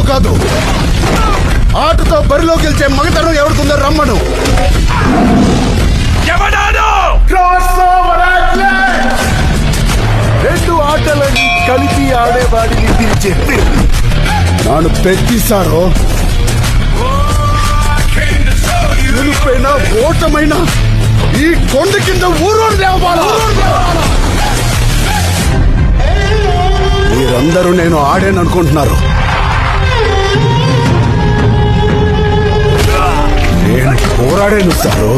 కాదు, ఆటతో బరిలో గెలిచే మగతనం ఎవడుకుందో రమ్మను. రెండు ఆటలని కలిపి ఆడేవాడిని పిలిచేది నాను పెద్దిసారో. గెలుపైన ఓటమైన ఈ కొండ కింద ఊరోడు లేవాలా. మీరందరూ నేను ఆడాననుకుంటున్నారు. నేను పోరాడాను సారు.